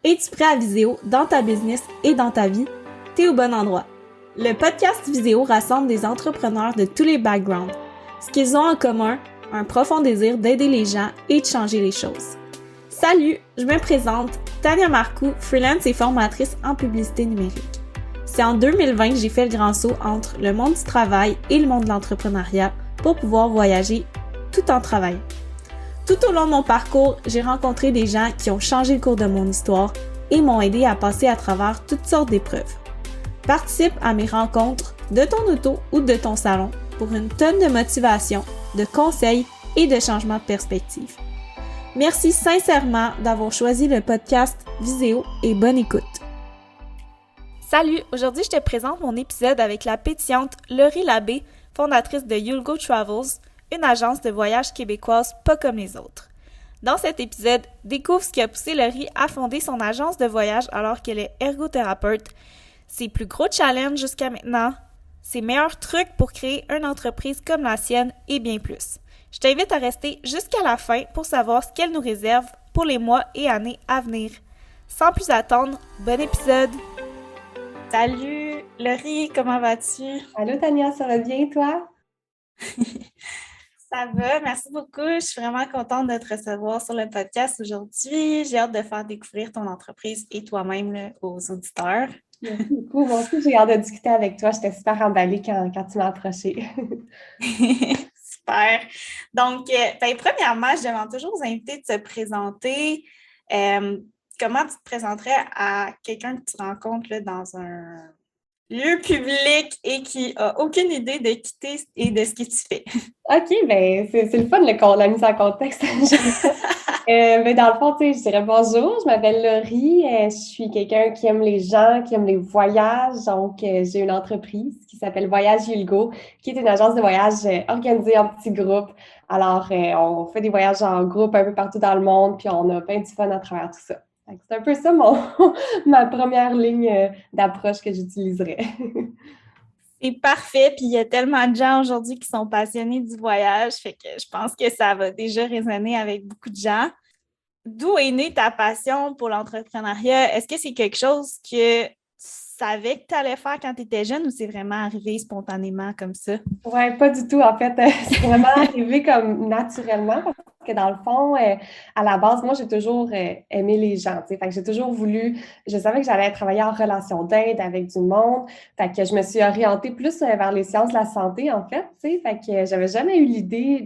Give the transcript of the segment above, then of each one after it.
Es-tu prêt à Viséo dans ta business et dans ta vie? T'es au bon endroit. Le podcast Viséo rassemble des entrepreneurs de tous les backgrounds. Ce qu'ils ont en commun, un profond désir d'aider les gens et de changer les choses. Salut, je me présente, Tania Marcoux, freelance et formatrice en publicité numérique. C'est en 2020 que j'ai fait le grand saut entre le monde du travail et le monde de l'entrepreneuriat pour pouvoir voyager tout en travaillant. Tout au long de mon parcours, j'ai rencontré des gens qui ont changé le cours de mon histoire et m'ont aidé à passer à travers toutes sortes d'épreuves. Participe à mes rencontres de ton auto ou de ton salon pour une tonne de motivation, de conseils et de changements de perspective. Merci sincèrement d'avoir choisi le podcast Viséo et bonne écoute. Salut, aujourd'hui je te présente mon épisode avec la pétillante Laurie Labbé, fondatrice de You'll Go Travels, une agence de voyage québécoise pas comme les autres. Dans cet épisode, découvre ce qui a poussé Laurie à fonder son agence de voyage alors qu'elle est ergothérapeute, ses plus gros challenges jusqu'à maintenant, ses meilleurs trucs pour créer une entreprise comme la sienne et bien plus. Je t'invite à rester jusqu'à la fin pour savoir ce qu'elle nous réserve pour les mois et années à venir. Sans plus attendre, bon épisode! Salut Laurie, comment vas-tu? Allô Tania, ça va bien toi? Ça va, merci beaucoup. Je suis vraiment contente de te recevoir sur le podcast aujourd'hui. J'ai hâte de faire découvrir ton entreprise et toi-même là, aux auditeurs. Merci beaucoup. Moi aussi, j'ai hâte de discuter avec toi. J'étais super emballée quand tu m'as approchée. Super. Donc, premièrement, je demande toujours aux invités de se présenter. Comment tu te présenterais à quelqu'un que tu rencontres là, dans un lieu public et qui n'a aucune idée de qui t'es et de ce que tu fais? OK, ben c'est le fun la mise en contexte. Mais dans le fond, tu sais, je dirais bonjour, je m'appelle Laurie, je suis quelqu'un qui aime les gens, qui aime les voyages, donc j'ai une entreprise qui s'appelle Voyage You'll Go, qui est une agence de voyage organisée en petits groupes. Alors, on fait des voyages en groupe un peu partout dans le monde, puis on a plein de fun à travers tout ça. C'est un peu ça ma première ligne d'approche que j'utiliserais. C'est parfait, puis il y a tellement de gens aujourd'hui qui sont passionnés du voyage, fait que je pense que ça va déjà résonner avec beaucoup de gens. D'où est née ta passion pour l'entrepreneuriat? Est-ce que c'est quelque chose que tu savais que tu allais faire quand tu étais jeune ou c'est vraiment arrivé spontanément comme ça? Ouais, pas du tout. En fait, c'est vraiment arrivé comme naturellement parce que dans le fond, à la base, moi, j'ai toujours aimé les gens, tu sais. Fait que j'ai toujours voulu, je savais que j'allais travailler en relation d'aide avec du monde. Fait que je me suis orientée plus vers les sciences de la santé, en fait, tu sais. Fait que j'avais jamais eu l'idée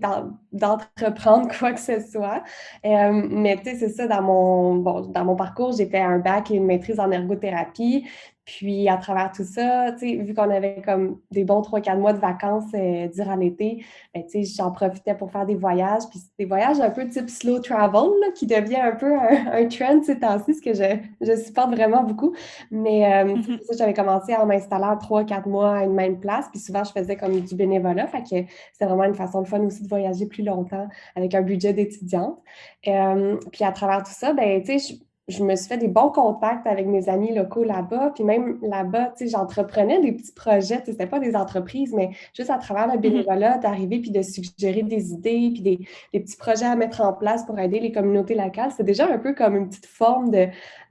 d'entreprendre quoi que ce soit. Mais tu sais, c'est ça, dans mon parcours, j'ai fait un bac et une maîtrise en ergothérapie. Puis, à travers tout ça, tu sais, vu qu'on avait comme des bons 3-4 mois de vacances durant l'été, ben, tu sais, j'en profitais pour faire des voyages. Puis, des voyages un peu type slow travel, là, qui devient un peu un trend ces temps-ci, ce que je supporte vraiment beaucoup. Mais, tu sais, ça, j'avais commencé à m'installer en 3-4 mois à une même place. Puis, souvent, je faisais comme du bénévolat. Fait que c'était vraiment une façon de fun aussi de voyager plus longtemps avec un budget d'étudiante. Puis, à travers tout ça, ben, tu sais, je me suis fait des bons contacts avec mes amis locaux là-bas. Puis même là-bas, tu sais, j'entreprenais des petits projets. Tu sais, c'était pas des entreprises, mais juste à travers le bénévolat, d'arriver puis de suggérer des idées puis des petits projets à mettre en place pour aider les communautés locales. C'est déjà un peu comme une petite forme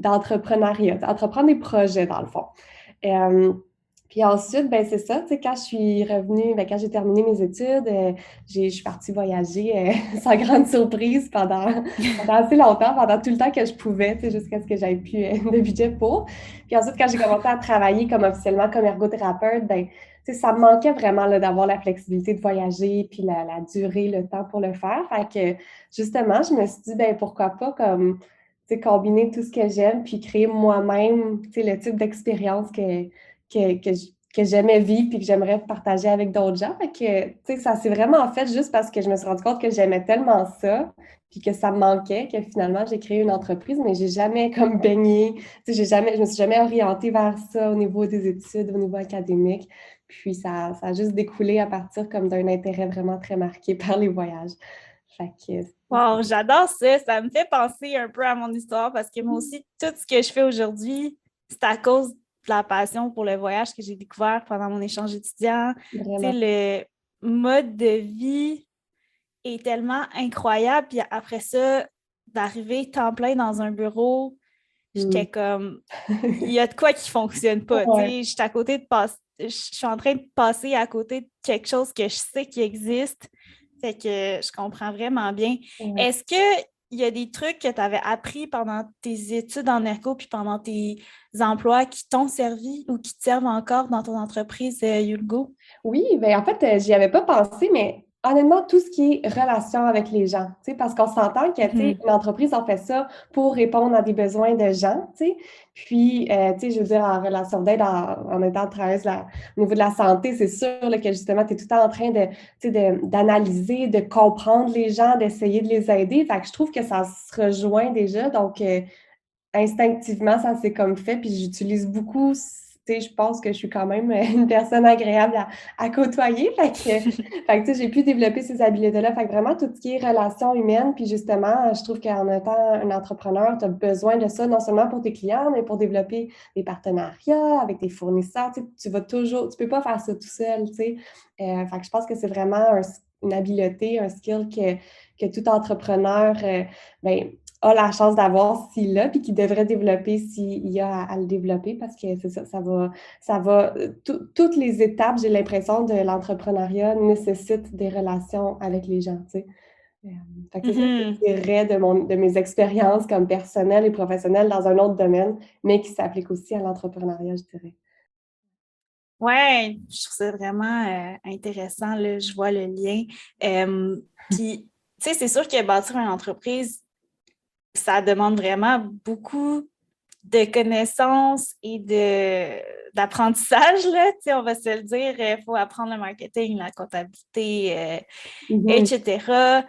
d'entrepreneuriat, entreprendre des projets dans le fond. Puis ensuite, ben c'est ça, tu sais, quand je suis revenue, ben quand j'ai terminé mes études, je suis partie voyager sans grande surprise pendant assez longtemps, pendant tout le temps que je pouvais, tu sais, jusqu'à ce que j'aie plus de budget pour. Puis ensuite, quand j'ai commencé à travailler comme officiellement comme ergothérapeute, ben tu sais, ça me manquait vraiment là, d'avoir la flexibilité de voyager, puis la durée, le temps pour le faire. Fait que justement, je me suis dit, ben pourquoi pas comme, tu sais, combiner tout ce que j'aime, puis créer moi-même, tu sais, le type d'expérience que j'aimais vivre puis que j'aimerais partager avec d'autres gens. Fait que, tu sais, ça s'est vraiment fait juste parce que je me suis rendu compte que j'aimais tellement ça puis que ça me manquait que finalement, j'ai créé une entreprise, mais j'ai jamais comme baigné, tu sais, je me suis jamais orientée vers ça au niveau des études, au niveau académique. Puis ça a juste découlé à partir comme d'un intérêt vraiment très marqué par les voyages. Fait que, Wow, j'adore ça. Ça me fait penser un peu à mon histoire parce que moi aussi, tout ce que je fais aujourd'hui, c'est à cause de la passion pour le voyage que j'ai découvert pendant mon échange étudiant. Tu sais, vraiment. le mode de vie est tellement incroyable. Puis après ça, d'arriver temps plein dans un bureau, j'étais comme, il y a de quoi qui fonctionne pas, tu Ouais. sais, j'étais à côté de passer, je suis en train de passer à côté de quelque chose que je sais qui existe, fait que je comprends vraiment bien. Ouais. Est-ce que il y a des trucs que tu avais appris pendant tes études en ergo puis pendant tes emplois qui t'ont servi ou qui te servent encore dans ton entreprise, Yulgo? Oui, ben en fait, j'y avais pas pensé, mais honnêtement, tout ce qui est relation avec les gens, tu sais, parce qu'on s'entend que, tu sais, Mhm. une entreprise, on fait ça pour répondre à des besoins de gens, tu sais. Puis, tu sais, je veux dire, en relation d'aide, en étant travailleuse au niveau de la santé, c'est sûr là, que justement, tu es tout le temps en train de, tu sais, d'analyser, de comprendre les gens, d'essayer de les aider. Fait que je trouve que ça se rejoint déjà. Donc, instinctivement, ça s'est comme fait, puis j'utilise beaucoup, tu sais, je pense que je suis quand même une personne agréable à côtoyer, fait que, tu sais, j'ai pu développer ces habiletés-là, fait que vraiment tout ce qui est relations humaines, puis justement, je trouve qu'en étant un entrepreneur, tu as besoin de ça, non seulement pour tes clients, mais pour développer des partenariats avec tes fournisseurs, tu sais, tu peux pas faire ça tout seul, tu sais, fait que je pense que c'est vraiment une habileté, un skill que tout entrepreneur, ben, a la chance d'avoir s'il l'a, puis qu'il devrait développer s'il y a à le développer, parce que c'est ça, toutes les étapes, j'ai l'impression, de l'entrepreneuriat nécessitent des relations avec les gens, tu sais. Euh, Fait que c'est ça que Mhm. je dirais de mes expériences comme personnelles et professionnelles dans un autre domaine, mais qui s'applique aussi à l'entrepreneuriat, je dirais. Ouais, je trouve ça vraiment intéressant, là, je vois le lien. Puis, tu sais, c'est sûr que bâtir une entreprise, ça demande vraiment beaucoup de connaissances et d'apprentissage, là, tu sais, on va se le dire, il faut apprendre le marketing, la comptabilité, Mhm. etc.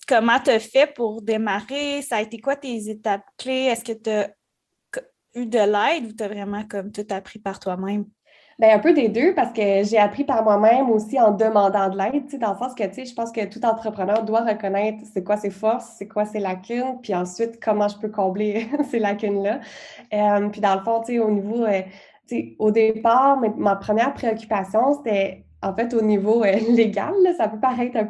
Comment tu as fait pour démarrer? Ça a été quoi tes étapes clés? Est-ce que tu as eu de l'aide ou tu as vraiment comme tout appris par toi-même? Ben, un peu des deux, parce que j'ai appris par moi-même aussi en demandant de l'aide, tu sais, dans le sens que, tu sais, je pense que tout entrepreneur doit reconnaître c'est quoi ses forces, c'est quoi ses lacunes, puis ensuite, comment je peux combler ces lacunes-là. Puis dans le fond, tu sais, au niveau, tu sais, au départ, ma première préoccupation, c'était en fait au niveau légal, là, ça peut paraître un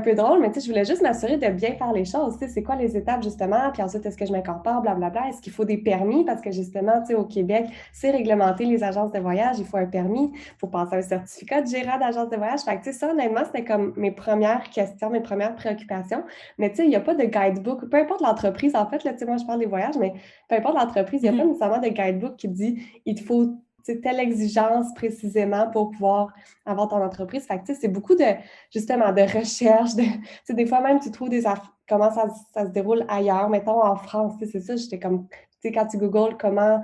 peu drôle, mais tu sais, je voulais juste m'assurer de bien faire les choses, tu sais, c'est quoi les étapes justement, puis ensuite, est-ce que je m'incorpore, blablabla, est-ce qu'il faut des permis, parce que justement, tu sais, au Québec, c'est réglementé les agences de voyage, il faut un permis, il faut passer un certificat de gérant d'agence de voyage, fait que tu sais, ça, honnêtement, c'était comme mes premières questions, mes premières préoccupations, mais tu sais, il n'y a pas de guidebook, peu importe l'entreprise, en fait, là, tu sais, moi, je parle des voyages, mais peu importe l'entreprise, il n'y a pas Mhm. nécessairement de guidebook qui dit il te faut telle exigence précisément pour pouvoir avoir ton entreprise. Fait que, tu sais, c'est beaucoup de, justement, de recherche, des fois même, tu trouves comment ça se déroule ailleurs, mettons en France, tu sais, c'est ça, j'étais comme, tu sais, quand tu googles comment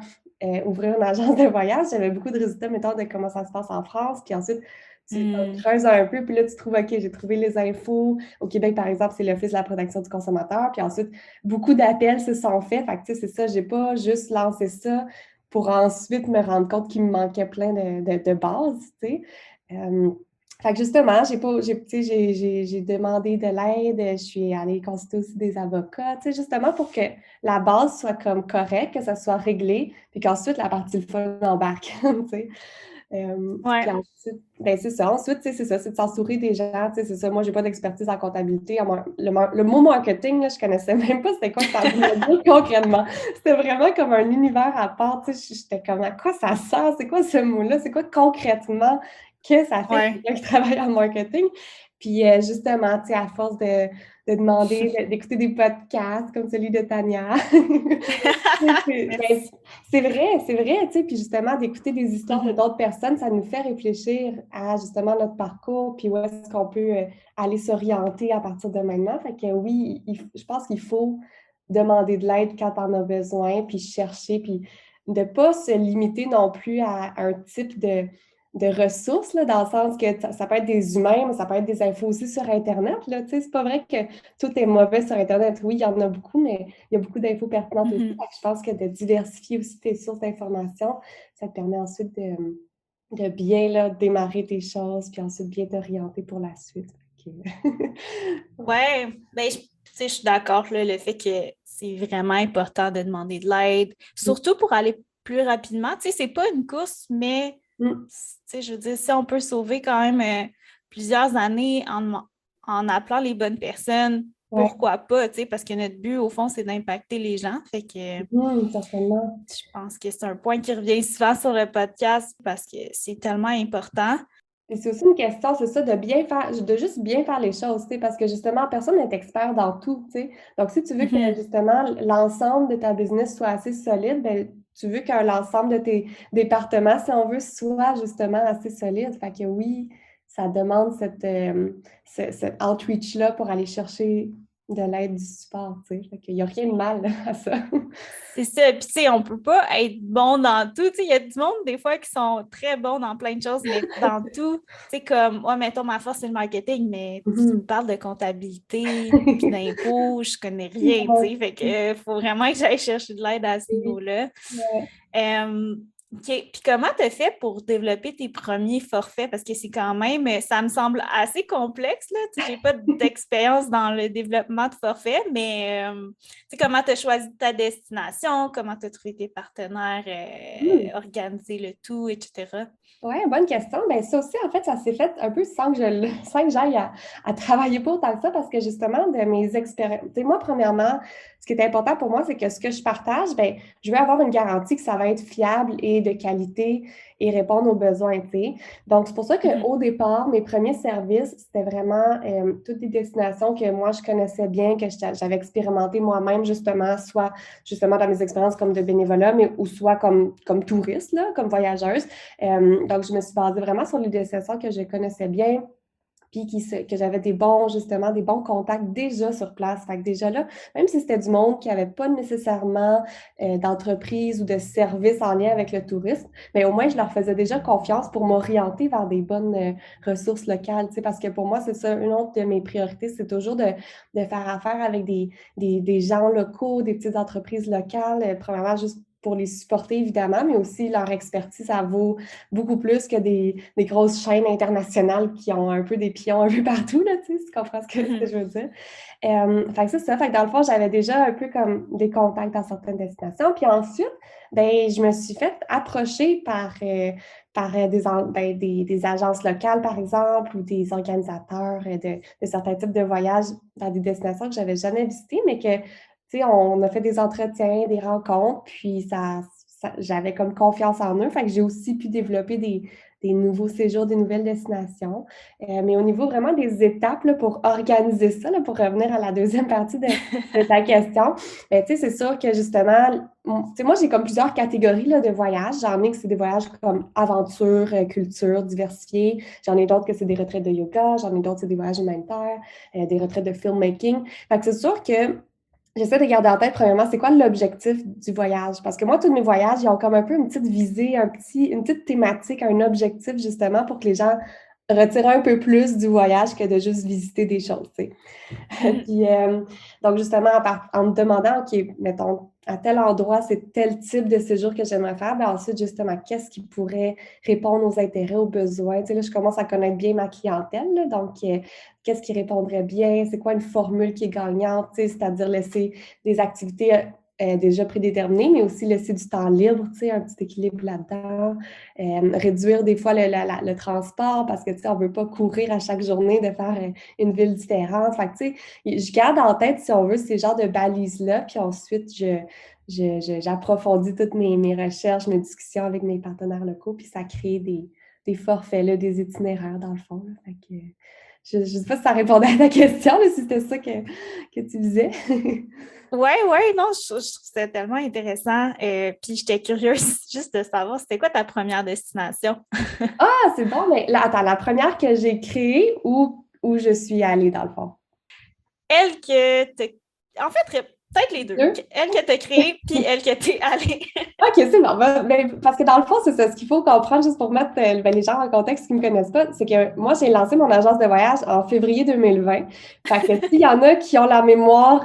ouvrir une agence de voyage, j'avais beaucoup de résultats, mettons, de comment ça se passe en France, puis ensuite, tu Mm. creuses un peu, puis là, tu trouves, OK, j'ai trouvé les infos. Au Québec, par exemple, c'est l'Office de la protection du consommateur, puis ensuite, beaucoup d'appels se sont faits. Fait que, tu sais, c'est ça, j'ai pas juste lancé ça pour ensuite me rendre compte qu'il me manquait plein de bases, tu sais. Euh, Fait que justement, tu sais, j'ai demandé de l'aide, je suis allée consulter aussi des avocats, tu sais, justement pour que la base soit comme correcte, que ça soit réglé, puis qu'ensuite la partie le fun embarque, tu sais. Puis Ouais. ensuite, ben c'est ça. Ensuite, tu sais, c'est ça, c'est de s'entourer des gens, tu sais, c'est ça. Moi, j'ai pas d'expertise en comptabilité. Le mot marketing, là, je connaissais même pas c'était quoi que ça voulait dire concrètement. C'était vraiment comme un univers à part, tu sais. J'étais comme, à quoi ça sert? C'est quoi ce mot-là? C'est quoi concrètement que ça fait Ouais. quelqu'un qui travaille en marketing? Puis justement, tu sais, à force de demander, d'écouter des podcasts comme celui de Tania, ben, Merci. c'est vrai, tu sais, puis justement, d'écouter des histoires de Mhm. d'autres personnes, ça nous fait réfléchir à justement notre parcours, puis où est-ce qu'on peut aller s'orienter à partir de maintenant. Fait que oui, je pense qu'il faut demander de l'aide quand on a besoin, puis chercher, puis de ne pas se limiter non plus à un type de ressources, là, dans le sens que ça peut être des humains, mais ça peut être des infos aussi sur Internet, là, tu sais, c'est pas vrai que tout est mauvais sur Internet. Oui, il y en a beaucoup, mais il y a beaucoup d'infos pertinentes aussi. Fait Mhm. que je pense que de diversifier aussi tes sources d'informations, ça te permet ensuite de bien là, démarrer tes choses, puis ensuite bien t'orienter pour la suite. Fait ouais. Ouais, ben, tu sais, je suis d'accord, là, le fait que c'est vraiment important de demander de l'aide, surtout pour aller plus rapidement. Tu sais, c'est pas une course, mais Mm. tu sais, je veux dire, si on peut sauver quand même plusieurs années en appelant les bonnes personnes, Ouais. pourquoi pas, tu sais, parce que notre but, au fond, c'est d'impacter les gens. Fait que Certainement. je pense que c'est un point qui revient souvent sur le podcast parce que c'est tellement important. Et c'est aussi une question, c'est ça, de bien faire, de juste bien faire les choses, tu sais, parce que justement, personne n'est expert dans tout, tu sais. Donc, si tu veux que Mhm. justement l'ensemble de ta business soit assez solide, ben, tu veux que l'ensemble de tes départements, si on veut, soit justement assez solide. Fait que oui, ça demande cet outreach-là pour aller chercher de l'aide, du support, tu sais. Fait qu'il n'y a rien de mal à ça. C'est ça. Puis, tu sais, on peut pas être bon dans tout. Tu sais, il y a du monde, des fois, qui sont très bons dans plein de choses, mais dans tout, tu sais, comme, ouais, mettons, ma force, c'est le marketing, mais tu me Mhm. parles de comptabilité puis d'impôts, je connais rien, tu sais. Fait que, faut vraiment que j'aille chercher de l'aide à ce niveau-là. Ouais. OK. Puis comment tu as fait pour développer tes premiers forfaits? Parce que c'est quand même, ça me semble assez complexe, là. Tu sais, j'ai pas d'expérience dans le développement de forfaits, mais tu sais, comment tu as choisi ta destination, comment tu as trouvé tes partenaires, Mhm. organisé le tout, etc. Oui, bonne question. Ben, ça aussi, en fait, ça s'est fait un peu sans que sans que j'aille à travailler pour tant que ça, parce que justement, de mes expériences. Tu sais, moi, premièrement, ce qui est important pour moi, c'est que ce que je partage, ben, je veux avoir une garantie que ça va être fiable et de qualité et répondre aux besoins, tu sais. Donc, c'est pour ça Mhm. qu'au départ, mes premiers services, c'était vraiment toutes des destinations que moi, je connaissais bien, que j'avais expérimenté moi-même, justement, soit justement dans mes expériences comme de bénévolat, mais ou soit comme touriste, là, comme voyageuse. Donc, je me suis basée vraiment sur les destinations que je connaissais bien, puis que j'avais justement, des bons contacts déjà sur place. Fait que déjà là, même si c'était du monde qui n'avait pas nécessairement d'entreprise ou de service en lien avec le tourisme, mais au moins, je leur faisais déjà confiance pour m'orienter vers des bonnes ressources locales, tu sais, parce que pour moi, c'est ça, une autre de mes priorités, c'est toujours de faire affaire avec des gens locaux, des petites entreprises locales, premièrement, juste pour les supporter, évidemment, mais aussi leur expertise, ça vaut beaucoup plus que des grosses chaînes internationales qui ont un peu des pions un peu partout, là, tu sais, si tu comprends ce que je veux dire. Fait que c'est ça. Fait que dans le fond, j'avais déjà un peu comme des contacts dans certaines destinations. Puis ensuite, ben, je me suis fait approcher par des agences locales, par exemple, ou des organisateurs de certains types de voyages dans des destinations que j'avais jamais visitées, mais que, tu sais, on a fait des entretiens, des rencontres, puis j'avais comme confiance en eux. Fait que j'ai aussi pu développer des nouveaux séjours, des nouvelles destinations. Mais au niveau vraiment des étapes là, pour organiser ça, là, pour revenir à la deuxième partie de ta question, ben, tu sais, c'est sûr que justement, tu sais, moi, j'ai comme plusieurs catégories là, de voyages. J'en ai que c'est des voyages comme aventure, culture, diversifiés. J'en ai d'autres que c'est des retraites de yoga. J'en ai d'autres que c'est des voyages humanitaires, des retraites de filmmaking. Fait que c'est sûr que j'essaie de garder en tête, premièrement, c'est quoi l'objectif du voyage? Parce que moi, tous mes voyages, ils ont comme un peu une petite visée, une petite thématique, un objectif, justement, pour que les gens retirent un peu plus du voyage que de juste visiter des choses, tu sais. Mhm. Puis, donc, justement, en me demandant, OK, mettons, à tel endroit, c'est tel type de séjour que j'aimerais faire, ben ensuite, justement, qu'est-ce qui pourrait répondre aux intérêts, aux besoins? Tu sais, là, je commence à connaître bien ma clientèle, là, donc, qu'est-ce qui répondrait bien? C'est quoi une formule qui est gagnante? Tu sais, c'est-à-dire laisser des activités déjà prédéterminées, mais aussi laisser du temps libre, tu sais, un petit équilibre là-dedans. Réduire des fois le transport parce que, tu sais, on ne veut pas courir à chaque journée de faire une ville différente. Fait que, tu sais, je garde en tête, si on veut, ces genres de balises-là, puis ensuite, j'approfondis toutes mes recherches, mes discussions avec mes partenaires locaux, puis ça crée des forfaits, là, des itinéraires, dans le fond. Là. Fait que, je ne sais pas si ça répondait à ta question, mais si c'était ça que tu disais. Ouais, non, je trouve ça tellement intéressant. Puis j'étais curieuse juste de savoir, c'était quoi ta première destination? Ah, c'est bon, mais là, attends, la première que j'ai créée ou où je suis allée, dans le fond? Elle que t'as... En fait, peut-être les deux. Deux? Elle que t'as créée, puis elle que t'es allée. OK, c'est bon. Ben, parce que dans le fond, c'est ça. Ce qu'il faut comprendre, juste pour mettre ben, les gens en contexte qui ne me connaissent pas, c'est que moi, j'ai lancé mon agence de voyage en février 2020. Fait que s'il y en a qui ont la mémoire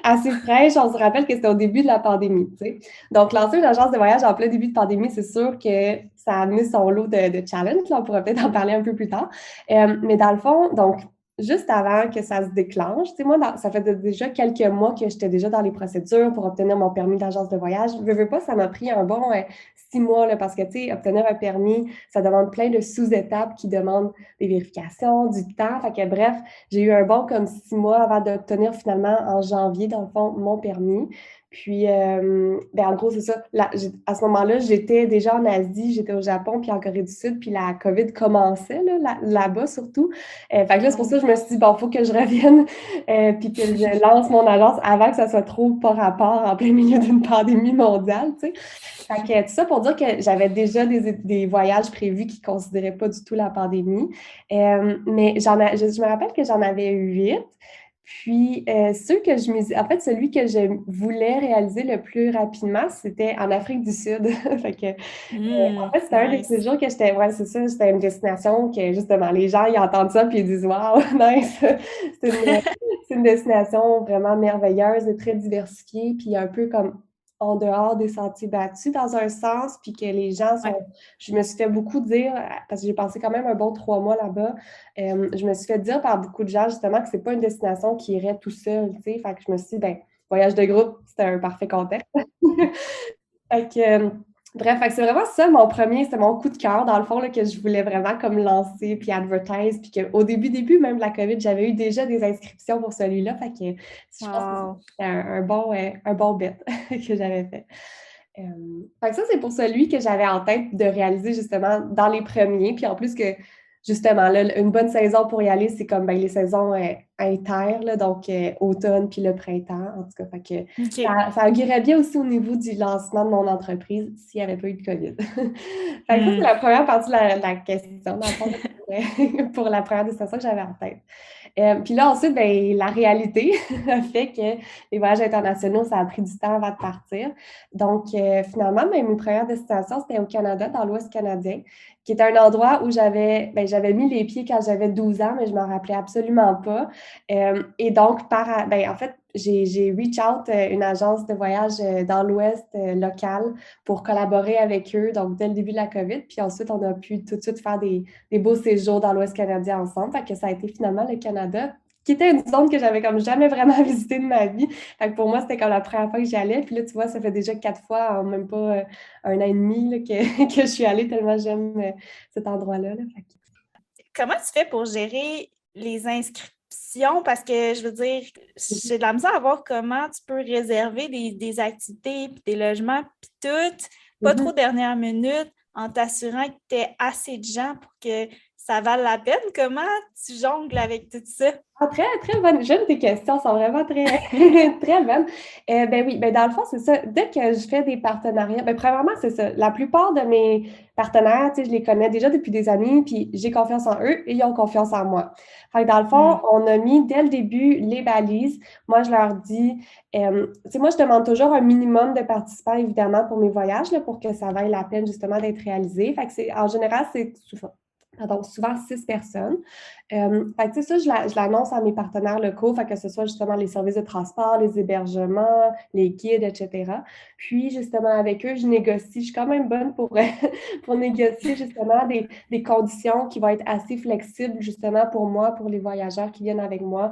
assez fraîche, on se rappelle que c'était au début de la pandémie, tu sais. Donc, lancer une agence de voyage en plein début de pandémie, c'est sûr que ça a amené son lot de challenges. Là, on pourra peut-être en parler un peu plus tard. Mais dans le fond, donc, juste avant que ça se déclenche. Tu sais, moi, ça fait déjà quelques mois que j'étais déjà dans les procédures pour obtenir mon permis d'agence de voyage. Veux pas, ça m'a pris un bon 6 mois, là, parce que, tu sais, obtenir un permis, ça demande plein de sous-étapes qui demandent des vérifications, du temps. Fait que, bref, j'ai eu un bon comme 6 mois avant d'obtenir finalement en janvier, dans le fond, mon permis. Puis, en gros, c'est ça. À ce moment-là, j'étais déjà en Asie, j'étais au Japon, puis en Corée du Sud, puis la COVID commençait, là-bas surtout. Fait que là, c'est pour ça que je me suis dit, bon, il faut que je revienne, puis que je lance mon agence avant que ça soit trop pas rapport en plein milieu d'une pandémie mondiale, tu sais. Fait que tout ça pour dire que j'avais déjà des voyages prévus qui ne considéraient pas du tout la pandémie. Mais je me rappelle que j'en avais eu 8. Puis, en fait, celui que je voulais réaliser le plus rapidement, c'était en Afrique du Sud. Fait que, en fait, c'était un des Nice. séjours que ouais, c'est ça, c'était une destination que, justement, les gens, ils entendent ça puis ils disent, waouh, nice! C'est une, c'est une destination vraiment merveilleuse et très diversifiée, puis un peu comme en dehors des sentiers battus dans un sens, puis que les gens Ouais. sont... Je me suis fait beaucoup dire, parce que j'ai passé quand même un bon 3 mois là-bas, je me suis fait dire par beaucoup de gens, justement, que c'est pas une destination qui irait tout seul, tu sais. Fait que je me suis dit, ben, voyage de groupe, c'était un parfait contexte. Fait que, bref, fait que c'est vraiment ça, c'était mon coup de cœur, dans le fond, là, que je voulais vraiment comme lancer, puis advertise, puis qu'au début même de la COVID, j'avais eu déjà des inscriptions pour celui-là, fait que je pense que Wow. c'était un bon bet que j'avais fait. Fait que ça, c'est pour celui que j'avais en tête de réaliser justement dans les premiers, puis en plus que justement, là, une bonne saison pour y aller, c'est comme les saisons inter, là, donc automne puis le printemps, en tout cas. Fait que OK. ça augurait bien aussi au niveau du lancement de mon entreprise s'il n'y avait pas eu de COVID. Fait que ça, c'est Hmm. la première partie de la question, dans le fond, pour la première destination que j'avais en tête. Puis là, ensuite, la réalité a fait que les voyages internationaux, ça a pris du temps avant de partir. Donc, finalement, mes premières destinations, c'était au Canada, dans l'Ouest canadien, qui était un endroit où j'avais mis les pieds quand j'avais 12 ans, mais je m'en rappelais absolument pas. Et donc, en fait, j'ai reach out une agence de voyage dans l'Ouest local pour collaborer avec eux, donc dès le début de la COVID. Puis ensuite, on a pu tout de suite faire des beaux séjours dans l'Ouest canadien ensemble. Fait que ça a été finalement le Canada, qui était une zone que j'avais comme jamais vraiment visitée de ma vie. Fait que pour moi, c'était comme la première fois que j'y allais. Puis là, tu vois, ça fait déjà 4 fois en même pas un an et demi là, que je suis allée tellement j'aime cet endroit-là. Fait que... Comment tu fais pour gérer les inscriptions? Parce que, je veux dire, j'ai de la misère à voir comment tu peux réserver des activités, puis des logements, puis tout, pas trop Mhm. dernière minute, en t'assurant que tu aies assez de gens pour que ça vale la peine. Comment tu jongles avec tout ça? Ah, très, très bonne. J'aime tes questions, sont vraiment très, très bonnes. Oui, dans le fond, c'est ça. Dès que je fais des partenariats, premièrement, c'est ça. La plupart de mes partenaires, tu sais, je les connais déjà depuis des années, puis j'ai confiance en eux et ils ont confiance en moi. Fait que dans le fond, Hmm. on a mis dès le début les balises. Moi, je leur dis, tu sais, moi, je demande toujours un minimum de participants, évidemment, pour mes voyages, là, pour que ça vaille la peine, justement, d'être réalisé. Fait que en général, c'est souvent 6 personnes. Fait que, tu sais, ça, je l'annonce à mes partenaires locaux, fait que ce soit justement les services de transport, les hébergements, les guides, etc. Puis, justement, avec eux, je négocie. Je suis quand même bonne pour négocier justement des conditions qui vont être assez flexibles, justement, pour moi, pour les voyageurs qui viennent avec moi.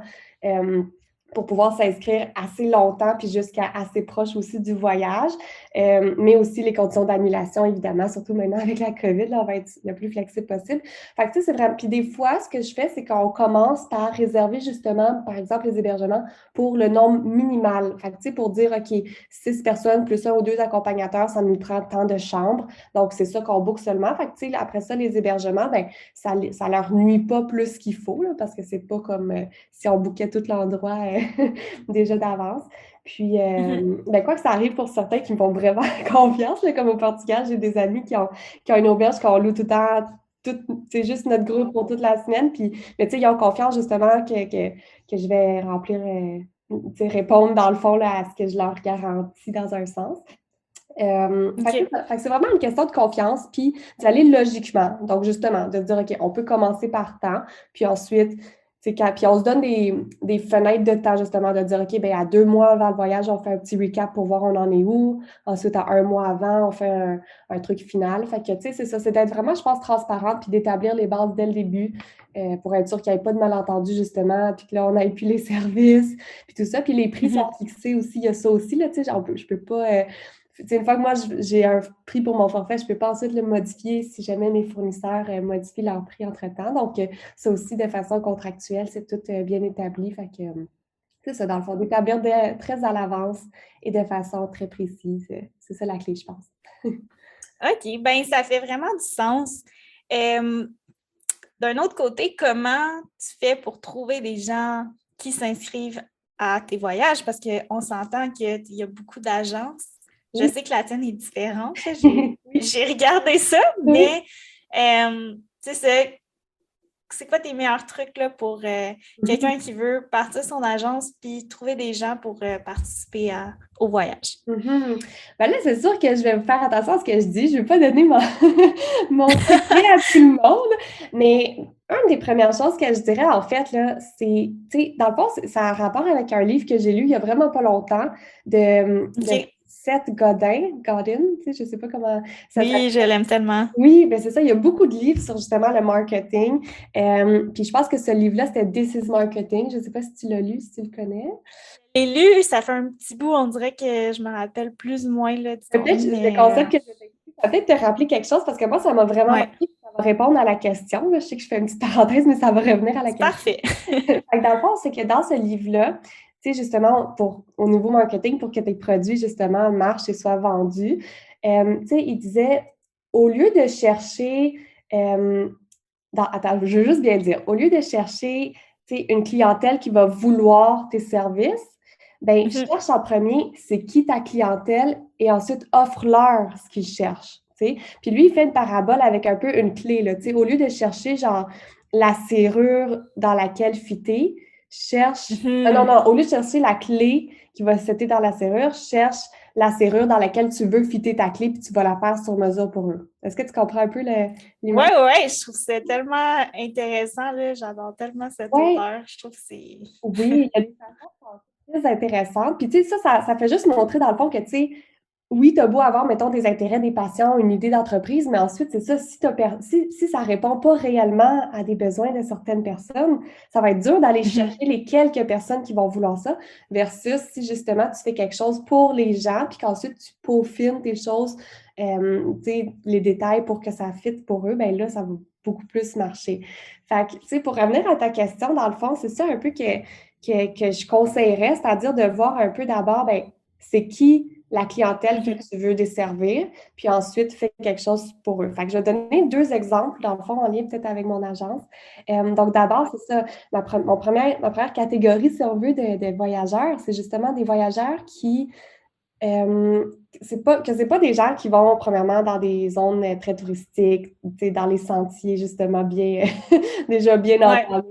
Pour pouvoir s'inscrire assez longtemps, puis jusqu'à assez proche aussi du voyage, mais aussi les conditions d'annulation, évidemment, surtout maintenant avec la COVID, là, on va être le plus flexible possible. Fait que tu sais, c'est vraiment... Puis des fois, ce que je fais, c'est qu'on commence par réserver justement, par exemple, les hébergements pour le nombre minimal. Fait que tu sais, pour dire, OK, 6 personnes plus 1 ou 2 accompagnateurs, ça nous prend tant de chambres. Donc, c'est ça qu'on book seulement. Fait que tu sais, après ça, les hébergements, ça leur nuit pas plus qu'il faut, là, parce que c'est pas comme si on bookait tout l'endroit déjà d'avance. Puis, quoi que ça arrive pour certains qui me font vraiment confiance, là, comme au Portugal, j'ai des amis qui ont une auberge qu'on loue tout le temps, c'est juste notre groupe pour toute la semaine. Puis, mais tu sais, ils ont confiance justement que je vais remplir, tu sais, répondre dans le fond là, à ce que je leur garantis dans un sens. OK. Fait que c'est vraiment une question de confiance, puis d'y aller logiquement. Donc, justement, de se dire, OK, on peut commencer par temps, puis ensuite, tu Puis on se donne des fenêtres de temps, justement, de dire, OK, bien, à 2 mois avant le voyage, on fait un petit recap pour voir on en est où. Ensuite, à 1 mois avant, on fait un truc final. Fait que, tu sais, c'est ça, c'est d'être vraiment, je pense, transparente, puis d'établir les bases dès le début pour être sûr qu'il n'y ait pas de malentendu, justement, puis que là, on n'aille plus les services, puis tout ça. Puis les prix sont fixés aussi, il y a ça aussi, là, tu sais, je peux pas... une fois que moi, j'ai un prix pour mon forfait, je ne peux pas ensuite le modifier si jamais mes fournisseurs modifient leur prix entre-temps. Donc, ça aussi, de façon contractuelle, c'est tout bien établi. Fait que c'est ça, dans le fond, d'établir très à l'avance et de façon très précise. C'est ça la clé, je pense. OK, bien, ça fait vraiment du sens. D'un autre côté, comment tu fais pour trouver des gens qui s'inscrivent à tes voyages? Parce qu'on s'entend qu'il y a beaucoup d'agences. Je sais que la tienne est différente. J'ai regardé ça, mais tu sais, c'est quoi tes meilleurs trucs là, pour quelqu'un qui veut partir son agence puis trouver des gens pour participer au voyage? Ben là, c'est sûr que je vais faire attention à ce que je dis. Je ne vais pas donner mon secret à tout le monde, mais une des premières choses que je dirais, en fait, là, c'est, tu sais, dans le fond, ça a rapport avec un livre que j'ai lu il n'y a vraiment pas longtemps de Seth Godin, tu sais, je ne sais pas comment ça s'appelle. Oui, je l'aime tellement. Oui, ben c'est ça. Il y a beaucoup de livres sur justement le marketing. Puis je pense que ce livre-là, c'était This is Marketing. Je ne sais pas si tu l'as lu, si tu le connais. Je l'ai lu, ça fait un petit bout, on dirait que je me rappelle plus ou moins. Là, peut-être le concept que ça peut-être te rappeler quelque chose parce que moi, ça m'a vraiment marqué. Ça va répondre à la question. Là. Je sais que je fais une petite parenthèse, mais ça va revenir à la question. Parfait. Dans le fond, c'est que dans ce livre-là, tu sais, justement, au niveau marketing, pour que tes produits, justement, marchent et soient vendus, tu sais, il disait, au lieu de chercher... attends, je veux juste bien dire. Au lieu de chercher une clientèle qui va vouloir tes services, ben, cherche en premier c'est qui ta clientèle et ensuite offre-leur ce qu'ils cherchent. T'sais. Puis lui, il fait une parabole avec un peu une clé. Là, au lieu de chercher genre la serrure dans laquelle fitter, cherche. Non, au lieu de chercher la clé qui va se setter dans la serrure, cherche la serrure dans laquelle tu veux fitter ta clé puis tu vas la faire sur mesure pour eux. Est-ce que tu comprends un peu l'image? Oui, je trouve ça tellement intéressant. Là. J'adore tellement cet auteur. Je trouve que c'est... Oui, il y a des façons très intéressantes. Puis, tu sais, ça fait juste montrer, dans le fond, que, tu sais, oui, tu as beau avoir, mettons, des intérêts des patients, une idée d'entreprise, mais ensuite, c'est ça, si ça ne répond pas réellement à des besoins de certaines personnes, ça va être dur d'aller chercher les quelques personnes qui vont vouloir ça, versus si, justement, tu fais quelque chose pour les gens, puis qu'ensuite, tu peaufines tes choses, tu sais, les détails pour que ça fitte pour eux, bien là, ça va beaucoup plus marcher. Fait que, tu sais, pour revenir à ta question, dans le fond, c'est ça un peu que je conseillerais, c'est-à-dire de voir un peu d'abord, ben, c'est qui la clientèle que tu veux desservir, puis ensuite, fais quelque chose pour eux. Fait que je vais donner 2 exemples, dans le fond, en lien peut-être avec mon agence. Donc, d'abord, c'est ça, ma première catégorie, si on veut, de voyageurs, c'est justement des voyageurs qui... c'est pas des gens qui vont, premièrement, dans des zones très touristiques, dans les sentiers, justement, bien déjà bien entendus,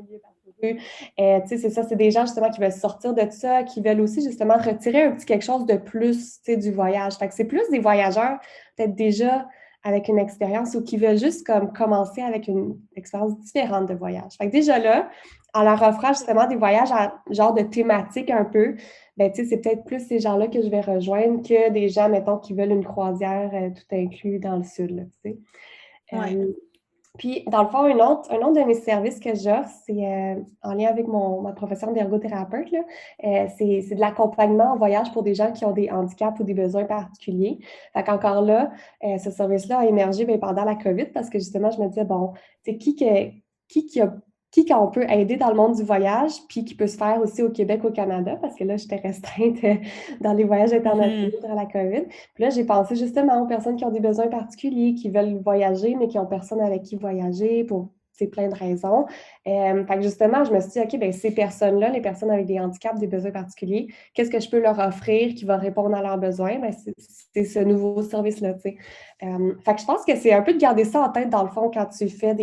c'est ça, c'est des gens justement qui veulent sortir de ça, qui veulent aussi justement retirer un petit quelque chose de plus du voyage. Fait que c'est plus des voyageurs peut-être déjà avec une expérience ou qui veulent juste comme commencer avec une expérience différente de voyage. Fait que déjà là, en leur offrant justement des voyages à genre de thématique un peu, ben c'est peut-être plus ces gens-là que je vais rejoindre que des gens, mettons, qui veulent une croisière tout inclus dans le sud, là, tu sais. Puis, dans le fond, un autre de mes services que j'offre, c'est en lien avec ma profession d'ergothérapeute, c'est de l'accompagnement en voyage pour des gens qui ont des handicaps ou des besoins particuliers. Fait qu'encore là, ce service-là a émergé pendant la COVID parce que justement, je me disais, bon, c'est qui qu'on peut aider dans le monde du voyage, puis qui peut se faire aussi au Québec, au Canada, parce que là, j'étais restreinte dans les voyages internationaux durant la COVID. Puis là, j'ai pensé justement aux personnes qui ont des besoins particuliers, qui veulent voyager, mais qui n'ont personne avec qui voyager pour plein de raisons. Fait que justement, je me suis dit, OK, bien, ces personnes-là, les personnes avec des handicaps, des besoins particuliers, qu'est-ce que je peux leur offrir qui va répondre à leurs besoins? Bien, c'est ce nouveau service-là, tu sais. Fait que je pense que c'est un peu de garder ça en tête, dans le fond, quand tu fais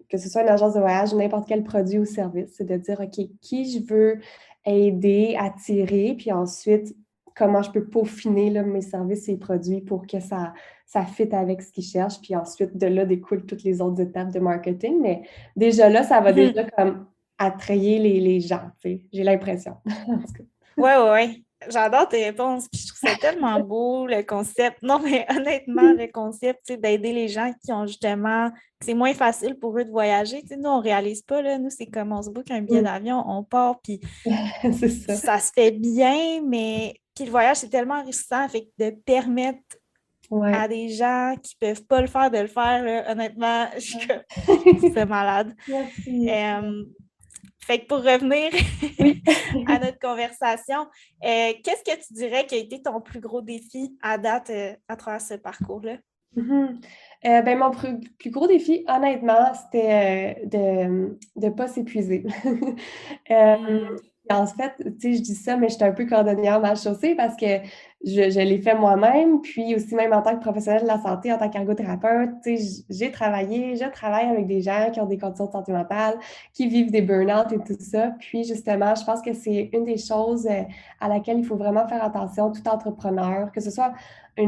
que ce soit une agence de voyage, n'importe quel produit ou service, c'est de dire, OK, qui je veux aider, attirer, puis ensuite, comment je peux peaufiner là, mes services et produits pour que ça fitte avec ce qu'ils cherchent, puis ensuite, de là, découlent toutes les autres étapes de marketing, mais déjà là, ça va déjà comme attrayer les gens, tu sais, j'ai l'impression. En tout cas. Ouais. J'adore tes réponses, puis je trouve ça tellement beau, le concept. Non, mais honnêtement, le concept, tu sais, d'aider les gens qui ont justement, que c'est moins facile pour eux de voyager. Tu sais, nous, on réalise pas, là. Nous, c'est comme on se book un billet Mm. d'avion, on part, puis C'est ça. ça se fait bien, mais puis le voyage, c'est tellement enrichissant, fait que de permettre Ouais. à des gens qui peuvent pas le faire de le faire, là, honnêtement, je trouve ça malade. Merci. Euh, Fait que pour revenir Oui. à notre conversation, qu'est-ce que tu dirais qui a été ton plus gros défi à date à travers ce parcours-là? Mhm. Ben, mon plus gros défi, honnêtement, c'était de ne pas s'épuiser. Euh, Hmm. En fait, tu sais, je dis ça, mais j'étais un peu cordonnière mal chaussée parce que je l'ai fait moi-même, puis aussi même en tant que professionnelle de la santé, en tant qu'ergothérapeute, tu sais, je travaille avec des gens qui ont des conditions de santé mentale, qui vivent des burn-out et tout ça. Puis justement, je pense que c'est une des choses à laquelle il faut vraiment faire attention, tout entrepreneur, que ce soit tu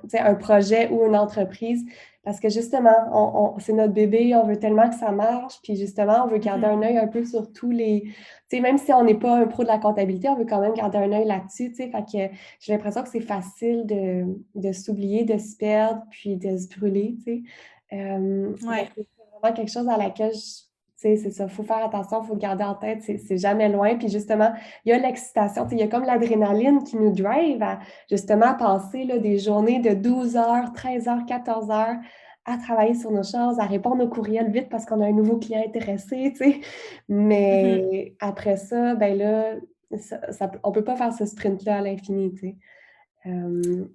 sais, un projet ou une entreprise, parce que justement, c'est notre bébé, on veut tellement que ça marche, puis justement, on veut garder un œil un peu sur tous les tu sais, même si on n'est pas un pro de la comptabilité, on veut quand même garder un œil là-dessus, tu sais. Fait que j'ai l'impression que c'est facile de s'oublier, de se perdre, puis de se brûler, tu sais. Donc, Ouais. c'est vraiment quelque chose à laquelle tu sais, c'est ça, il faut faire attention, il faut le garder en tête, c'est jamais loin. Puis justement, il y a l'excitation, tu sais, il y a comme l'adrénaline qui nous drive à justement passer là, des journées de 12 heures, 13 heures, 14 heures à travailler sur nos choses, à répondre aux courriels vite parce qu'on a un nouveau client intéressé, tu sais. Mhm. Mais après ça, ben là, on peut pas faire ce sprint-là à l'infini, tu sais.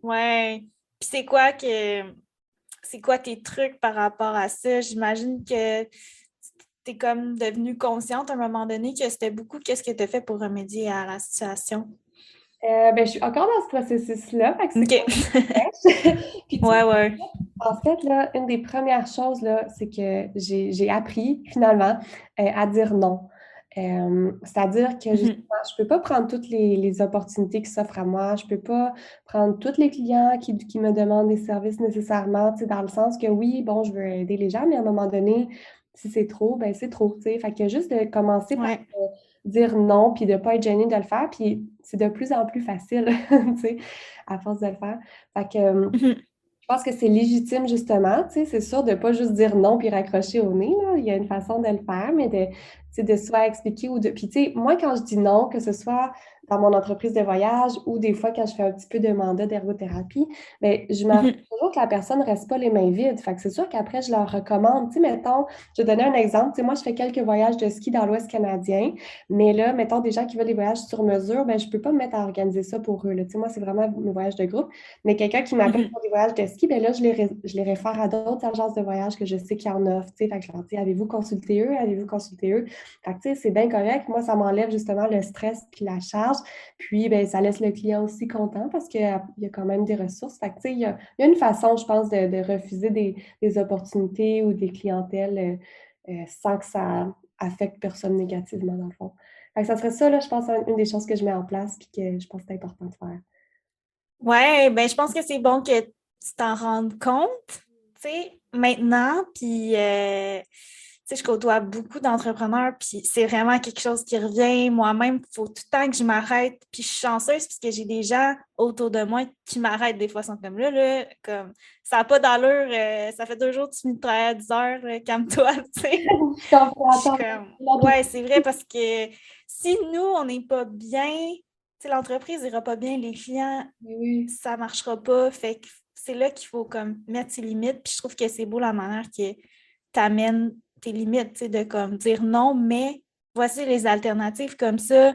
Ouais. Puis c'est quoi tes trucs par rapport à ça? J'imagine que tu es comme devenue consciente à un moment donné que c'était beaucoup qu'est-ce que tu as fait pour remédier à la situation? Ben, je suis encore dans ce processus-là, fait que c'est OK. quand même fraîche. Puis tu sais, Ouais. en fait, là, une des premières choses, là, c'est que j'ai appris finalement à dire non. C'est-à-dire que justement, Mhm. je peux pas prendre toutes les opportunités qui s'offrent à moi, je peux pas prendre tous les clients qui me demandent des services nécessairement, tu sais, dans le sens que oui, bon, je veux aider les gens, mais à un moment donné, si c'est trop, ben c'est trop, tu sais. Fait que juste de commencer par Ouais. dire non, puis de pas être gêné de le faire, puis c'est de plus en plus facile, tu sais, à force de le faire. Fait que Mhm. je pense que c'est légitime, justement, tu sais, c'est sûr de ne pas juste dire non puis raccrocher au nez, là. Il y a une façon de le faire, mais tu sais, de soit expliquer ou de... Puis, tu sais, moi, quand je dis non, que ce soit dans mon entreprise de voyage ou des fois quand je fais un petit peu de mandat d'ergothérapie, bien, je m'assure Mhm. toujours que la personne ne reste pas les mains vides. Fait que c'est sûr qu'après, je leur recommande. Tu sais, mettons, je vais donner un exemple. Tu sais, moi, je fais quelques voyages de ski dans l'Ouest canadien, mais là, mettons, des gens qui veulent des voyages sur mesure, ben, je ne peux pas me mettre à organiser ça pour eux, là. Tu sais, moi, c'est vraiment mes voyages de groupe. Mais quelqu'un qui m'appelle Mhm. pour des voyages de ski, ben là, je les réfère à d'autres agences de voyage que je sais qu'ils en offrent. Tu sais, fait que je leur dis, avez-vous consulté eux? Avez-vous consulté eux? Fait que, tu sais, c'est bien correct. Moi, ça m'enlève justement le stress puis la charge. Puis, ben, ça laisse le client aussi content parce qu'il y a quand même des ressources. Fait que, tu sais, il y a une façon, je pense, de refuser des opportunités ou des clientèles sans que ça affecte personne négativement, dans le fond. Fait que ça serait ça, là, je pense, une des choses que je mets en place puis que je pense que c'est important de faire. Ouais, ben je pense que c'est bon que tu t'en rendes compte, tu sais, maintenant, puis tu sais, je côtoie beaucoup d'entrepreneurs, puis c'est vraiment quelque chose qui revient. Moi-même, il faut tout le temps que je m'arrête, puis je suis chanceuse parce que j'ai des gens autour de moi qui m'arrêtent des fois, sont comme là, comme ça n'a pas d'allure, ça fait 2 jours que tu finis de travailler à 10 heures, là, calme-toi, tu sais. Je comprends, Je suis attends, comme, ouais, c'est vrai parce que si nous, on n'est pas bien, tu sais, l'entreprise n'ira pas bien, les clients, oui. ça marchera pas. Fait que c'est là qu'il faut comme mettre ses limites. Puis je trouve que c'est beau la manière que tu amènes tes limites, tu sais, de comme dire non, mais voici les alternatives comme ça.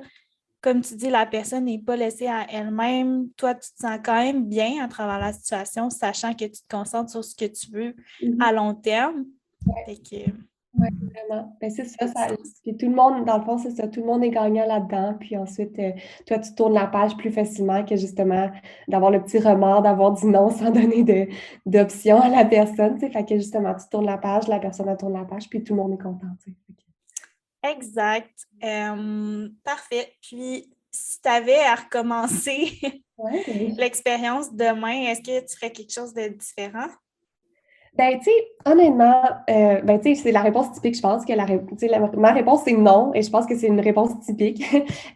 Comme tu dis, la personne n'est pas laissée à elle-même. Toi, tu te sens quand même bien à travers la situation, sachant que tu te concentres sur ce que tu veux Mhm. à long terme. Ouais, Fait que ouais, vraiment. Ben, c'est ça, je trouve puis tout le monde, dans le fond, c'est ça, tout le monde est gagnant là-dedans. Puis ensuite, toi, tu tournes la page plus facilement que justement d'avoir le petit remords, d'avoir dit non sans donner d'option à la personne, tu sais. Fait que justement, tu tournes la page, la personne, elle tourne la page, puis tout le monde est content, tu sais. exact. Parfait. Puis, si tu avais à recommencer Ouais, ben, l'expérience demain, est-ce que tu ferais quelque chose de différent? Ben, tu sais, honnêtement, ben, tu sais, c'est la réponse typique, je pense que tu sais, ma réponse, c'est non, et je pense que c'est une réponse typique.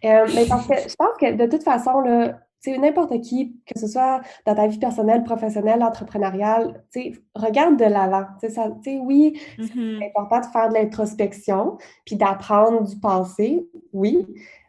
Mais parce que je pense que de toute façon, là, tu sais, n'importe qui, que ce soit dans ta vie personnelle, professionnelle, entrepreneuriale, tu sais, regarde de l'avant. Tu sais, tu sais, oui, c'est Mhm. important de faire de l'introspection, puis d'apprendre du passé, oui,